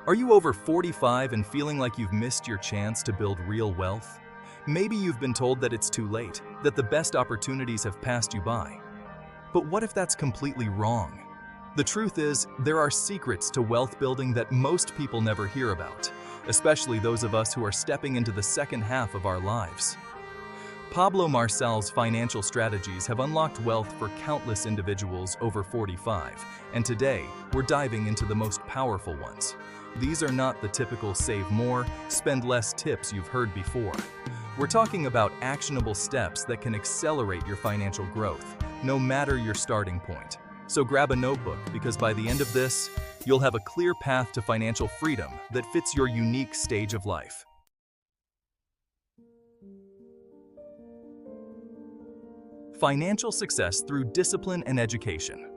Are you over 45 and feeling like you've missed your chance to build real wealth? Maybe you've been told that it's too late, that the best opportunities have passed you by. But what if that's completely wrong? The truth is, there are secrets to wealth building that most people never hear about, especially those of us who are stepping into the second half of our lives. Pablo Marçal's financial strategies have unlocked wealth for countless individuals over 45, and today we're diving into the most powerful ones. These are not the typical save more, spend less tips you've heard before. We're talking about actionable steps that can accelerate your financial growth, no matter your starting point. So grab a notebook, because by the end of this, you'll have a clear path to financial freedom that fits your unique stage of life. Financial success through discipline and education.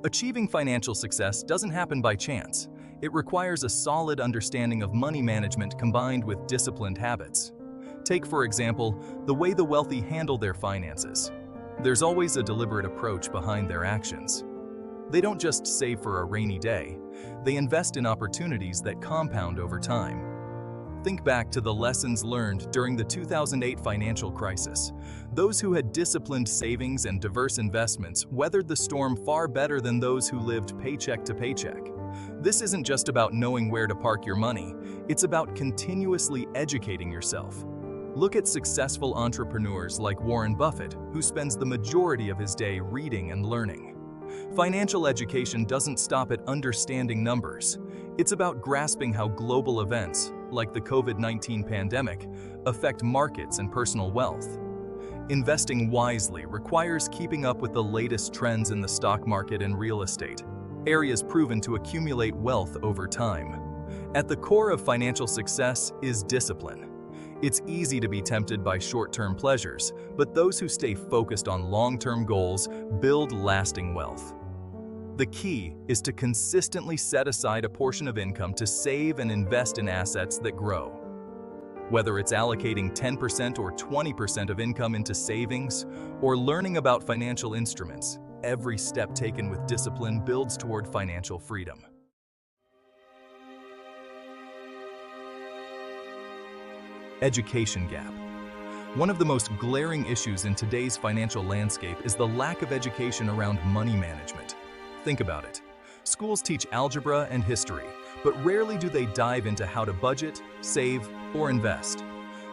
Achieving financial success doesn't happen by chance. It requires a solid understanding of money management combined with disciplined habits. Take, for example, the way the wealthy handle their finances. There's always a deliberate approach behind their actions. They don't just save for a rainy day. They invest in opportunities that compound over time. Think back to the lessons learned during the 2008 financial crisis. Those who had disciplined savings and diverse investments weathered the storm far better than those who lived paycheck to paycheck. This isn't just about knowing where to park your money, it's about continuously educating yourself. Look at successful entrepreneurs like Warren Buffett, who spends the majority of his day reading and learning. Financial education doesn't stop at understanding numbers. It's about grasping how global events, like the COVID-19 pandemic, affect markets and personal wealth. Investing wisely requires keeping up with the latest trends in the stock market and real estate, areas proven to accumulate wealth over time. At the core of financial success is discipline. It's easy to be tempted by short-term pleasures, but those who stay focused on long-term goals build lasting wealth. The key is to consistently set aside a portion of income to save and invest in assets that grow. Whether it's allocating 10% or 20% of income into savings or learning about financial instruments, every step taken with discipline builds toward financial freedom. Education gap. One of the most glaring issues in today's financial landscape is the lack of education around money management. Think about it. Schools teach algebra and history, but rarely do they dive into how to budget, save, or invest.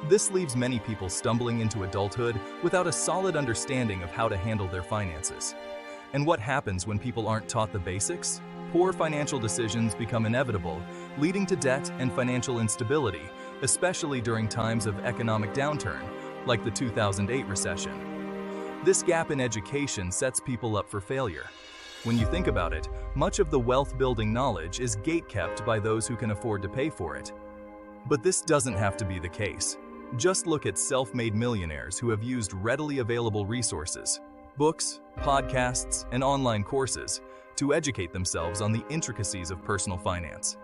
This leaves many people stumbling into adulthood without a solid understanding of how to handle their finances. And what happens when people aren't taught the basics? Poor financial decisions become inevitable, leading to debt and financial instability, especially during times of economic downturn, like the 2008 recession. This gap in education sets people up for failure. When you think about it, much of the wealth-building knowledge is gate-kept by those who can afford to pay for it. But this doesn't have to be the case. Just look at self-made millionaires who have used readily available resources, books, podcasts, and online courses to educate themselves on the intricacies of personal finance.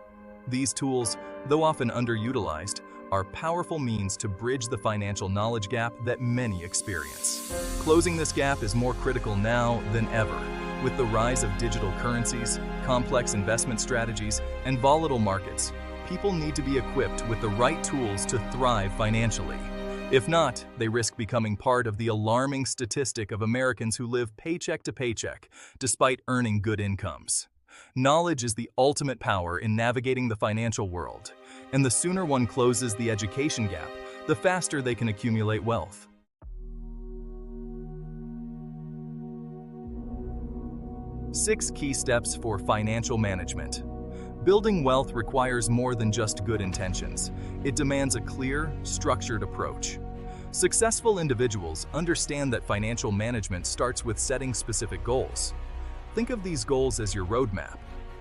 These tools, though often underutilized, are powerful means to bridge the financial knowledge gap that many experience. Closing this gap is more critical now than ever. With the rise of digital currencies, complex investment strategies, and volatile markets, people need to be equipped with the right tools to thrive financially. If not, they risk becoming part of the alarming statistic of Americans who live paycheck to paycheck, despite earning good incomes. Knowledge is the ultimate power in navigating the financial world, and the sooner one closes the education gap, the faster they can accumulate wealth. Six key steps for financial management. Building wealth requires more than just good intentions. It demands a clear, structured approach. Successful individuals understand that financial management starts with setting specific goals. Think of these goals as your roadmap.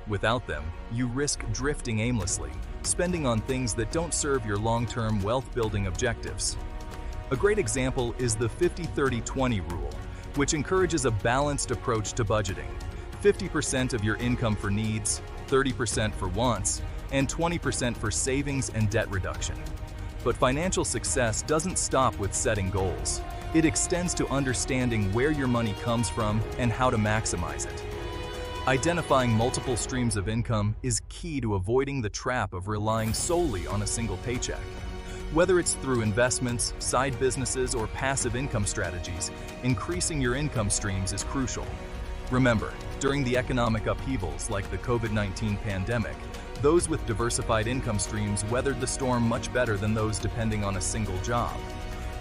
Without them, you risk drifting aimlessly, spending on things that don't serve your long-term wealth-building objectives. A great example is the 50-30-20 rule, which encourages a balanced approach to budgeting. 50% of your income for needs, 30% for wants, and 20% for savings and debt reduction. But financial success doesn't stop with setting goals. It extends to understanding where your money comes from and how to maximize it. Identifying multiple streams of income is key to avoiding the trap of relying solely on a single paycheck. Whether it's through investments, side businesses, or passive income strategies, increasing your income streams is crucial. Remember, during the economic upheavals like the COVID-19 pandemic, those with diversified income streams weathered the storm much better than those depending on a single job.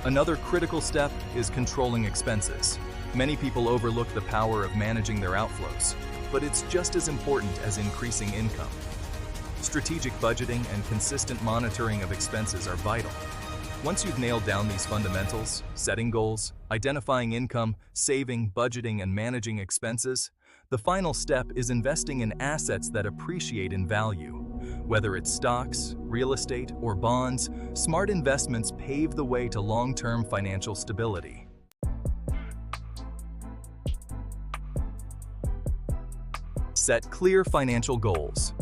Another critical step is controlling expenses. Many people overlook the power of managing their outflows, but it's just as important as increasing income. Strategic budgeting and consistent monitoring of expenses are vital. Once you've nailed down these fundamentals, setting goals, identifying income, saving, budgeting, and managing expenses, the final step is investing in assets that appreciate in value. Whether it's stocks, real estate, or bonds, smart investments pave the way to long-term financial stability. Set clear financial goals.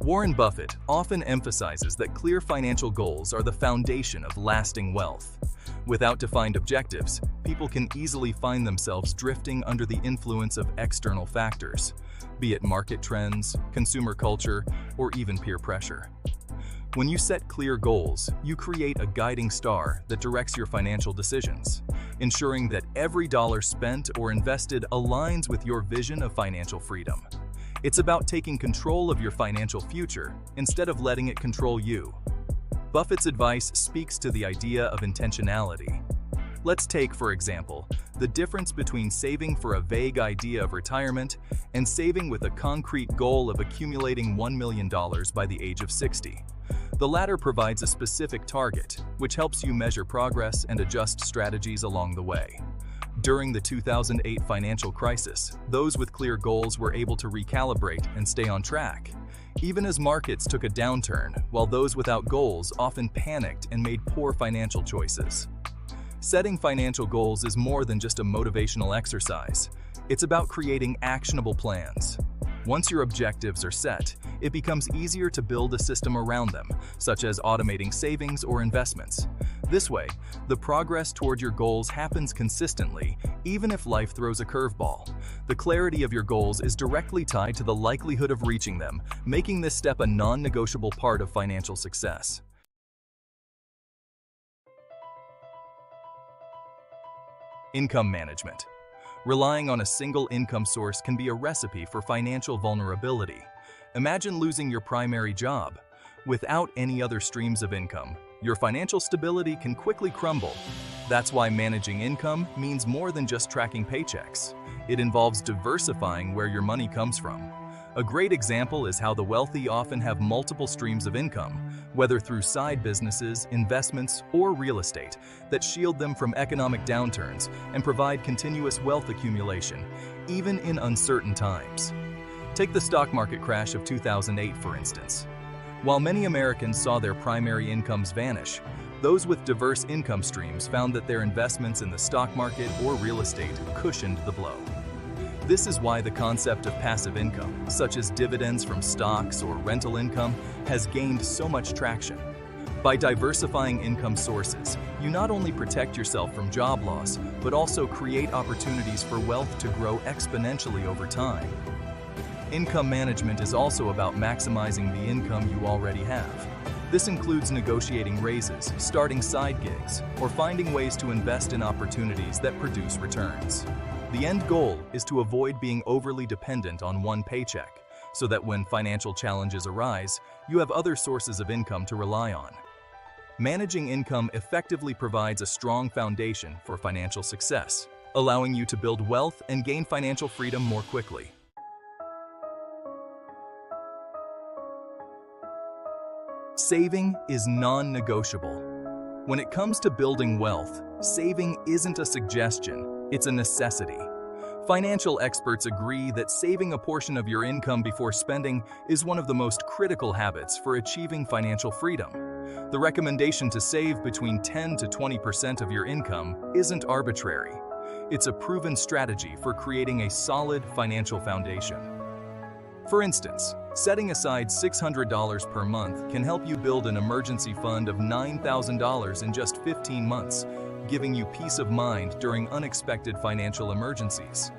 Warren Buffett often emphasizes that clear financial goals are the foundation of lasting wealth. Without defined objectives, people can easily find themselves drifting under the influence of external factors, be it market trends, consumer culture, or even peer pressure. When you set clear goals, you create a guiding star that directs your financial decisions, ensuring that every dollar spent or invested aligns with your vision of financial freedom. It's about taking control of your financial future instead of letting it control you. Buffett's advice speaks to the idea of intentionality. Let's take, for example, the difference between saving for a vague idea of retirement and saving with a concrete goal of accumulating $1 million by the age of 60. The latter provides a specific target, which helps you measure progress and adjust strategies along the way. During the 2008 financial crisis, those with clear goals were able to recalibrate and stay on track, even as markets took a downturn, while those without goals often panicked and made poor financial choices. Setting financial goals is more than just a motivational exercise. It's about creating actionable plans. Once your objectives are set, it becomes easier to build a system around them, such as automating savings or investments. This way, the progress toward your goals happens consistently, even if life throws a curveball. The clarity of your goals is directly tied to the likelihood of reaching them, making this step a non-negotiable part of financial success. Income management. Relying on a single income source can be a recipe for financial vulnerability. Imagine losing your primary job. Without any other streams of income, your financial stability can quickly crumble. That's why managing income means more than just tracking paychecks. It involves diversifying where your money comes from. A great example is how the wealthy often have multiple streams of income, whether through side businesses, investments, or real estate, that shield them from economic downturns and provide continuous wealth accumulation, even in uncertain times. Take the stock market crash of 2008, for instance. While many Americans saw their primary incomes vanish, those with diverse income streams found that their investments in the stock market or real estate cushioned the blow. This is why the concept of passive income, such as dividends from stocks or rental income, has gained so much traction. By diversifying income sources, you not only protect yourself from job loss, but also create opportunities for wealth to grow exponentially over time. Income management is also about maximizing the income you already have. This includes negotiating raises, starting side gigs, or finding ways to invest in opportunities that produce returns. The end goal is to avoid being overly dependent on one paycheck, so that when financial challenges arise, you have other sources of income to rely on. Managing income effectively provides a strong foundation for financial success, allowing you to build wealth and gain financial freedom more quickly. Saving is non-negotiable. When it comes to building wealth, saving isn't a suggestion. It's a necessity. Financial experts agree that saving a portion of your income before spending is one of the most critical habits for achieving financial freedom. The recommendation to save between 10 to 20% of your income isn't arbitrary. It's a proven strategy for creating a solid financial foundation. For instance, setting aside $600 per month can help you build an emergency fund of $9,000 in just 15 months, giving you peace of mind during unexpected financial emergencies.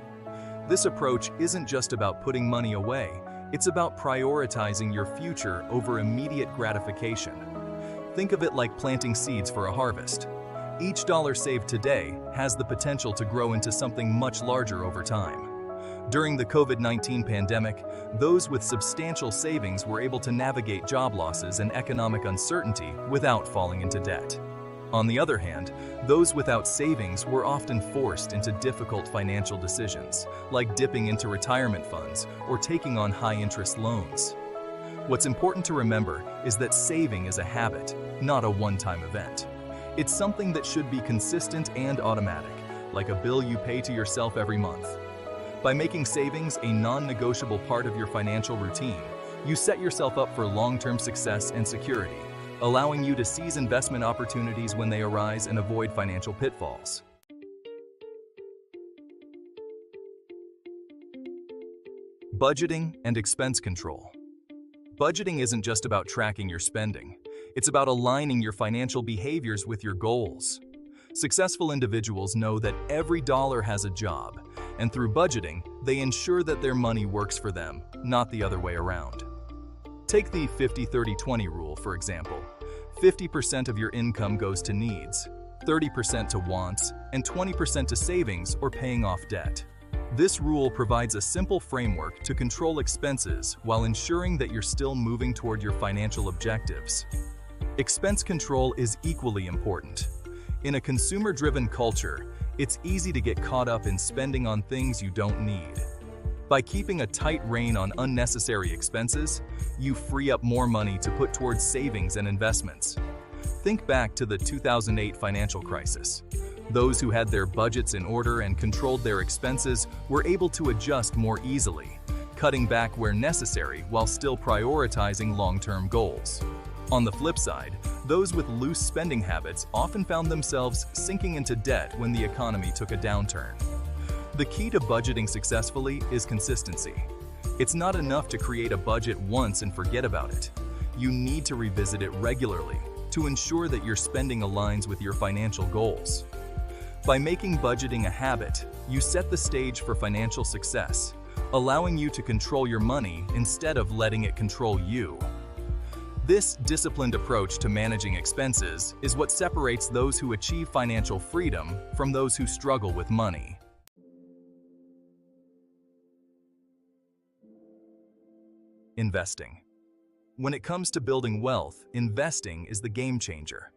This approach isn't just about putting money away, it's about prioritizing your future over immediate gratification. Think of it like planting seeds for a harvest. Each dollar saved today has the potential to grow into something much larger over time. During the COVID-19 pandemic, those with substantial savings were able to navigate job losses and economic uncertainty without falling into debt. On the other hand, those without savings were often forced into difficult financial decisions, like dipping into retirement funds or taking on high-interest loans. What's important to remember is that saving is a habit, not a one-time event. It's something that should be consistent and automatic, like a bill you pay to yourself every month. By making savings a non-negotiable part of your financial routine, you set yourself up for long-term success and security, allowing you to seize investment opportunities when they arise and avoid financial pitfalls. Budgeting and expense control. Budgeting isn't just about tracking your spending. It's about aligning your financial behaviors with your goals. Successful individuals know that every dollar has a job, and through budgeting, they ensure that their money works for them, not the other way around. Take the 50-30-20 rule, for example. 50% of your income goes to needs, 30% to wants, and 20% to savings or paying off debt. This rule provides a simple framework to control expenses while ensuring that you're still moving toward your financial objectives. Expense control is equally important. In a consumer-driven culture, it's easy to get caught up in spending on things you don't need. By keeping a tight rein on unnecessary expenses, you free up more money to put towards savings and investments. Think back to the 2008 financial crisis. Those who had their budgets in order and controlled their expenses were able to adjust more easily, cutting back where necessary while still prioritizing long-term goals. On the flip side, those with loose spending habits often found themselves sinking into debt when the economy took a downturn. The key to budgeting successfully is consistency. It's not enough to create a budget once and forget about it. You need to revisit it regularly to ensure that your spending aligns with your financial goals. By making budgeting a habit, you set the stage for financial success, allowing you to control your money instead of letting it control you. This disciplined approach to managing expenses is what separates those who achieve financial freedom from those who struggle with money. Investing. When it comes to building wealth, investing is the game changer.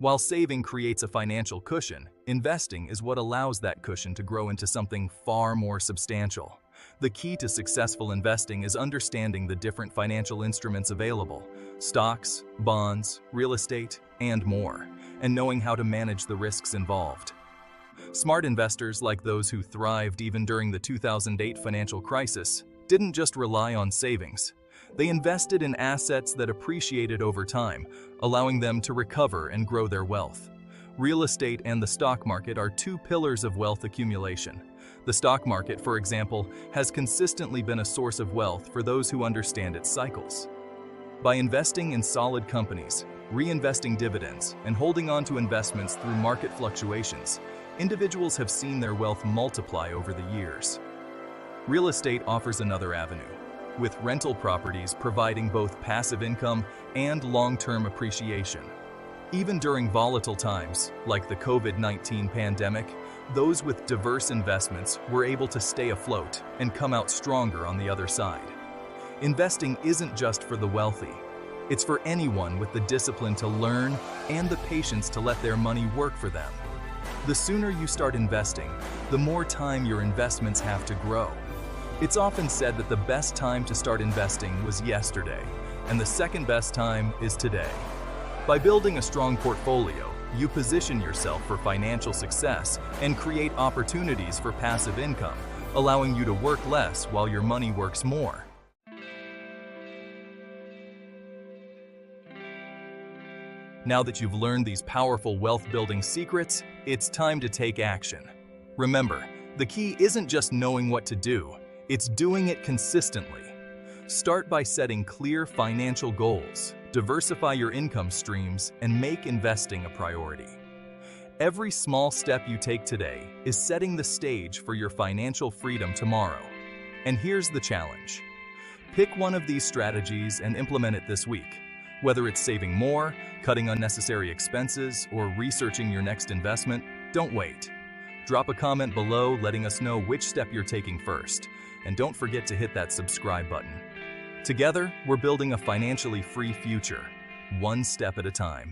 While saving creates a financial cushion, investing is what allows that cushion to grow into something far more substantial. The key to successful investing is understanding the different financial instruments available, stocks, bonds, real estate, and more, and knowing how to manage the risks involved. Smart investors, like those who thrived even during the 2008 financial crisis, didn't just rely on savings. They invested in assets that appreciated over time, allowing them to recover and grow their wealth. Real estate and the stock market are two pillars of wealth accumulation. The stock market, for example, has consistently been a source of wealth for those who understand its cycles. By investing in solid companies, reinvesting dividends, and holding on to investments through market fluctuations, individuals have seen their wealth multiply over the years. Real estate offers another avenue, with rental properties providing both passive income and long-term appreciation. Even during volatile times, like the COVID-19 pandemic, those with diverse investments were able to stay afloat and come out stronger on the other side. Investing isn't just for the wealthy. It's for anyone with the discipline to learn and the patience to let their money work for them. The sooner you start investing, the more time your investments have to grow. It's often said that the best time to start investing was yesterday, and the second best time is today. By building a strong portfolio, you position yourself for financial success and create opportunities for passive income, allowing you to work less while your money works more. Now that you've learned these powerful wealth-building secrets, it's time to take action. Remember, the key isn't just knowing what to do, it's doing it consistently. Start by setting clear financial goals, diversify your income streams, and make investing a priority. Every small step you take today is setting the stage for your financial freedom tomorrow. And here's the challenge. Pick one of these strategies and implement it this week. Whether it's saving more, cutting unnecessary expenses, or researching your next investment, don't wait. Drop a comment below letting us know which step you're taking first. And don't forget to hit that subscribe button. Together, we're building a financially free future, one step at a time.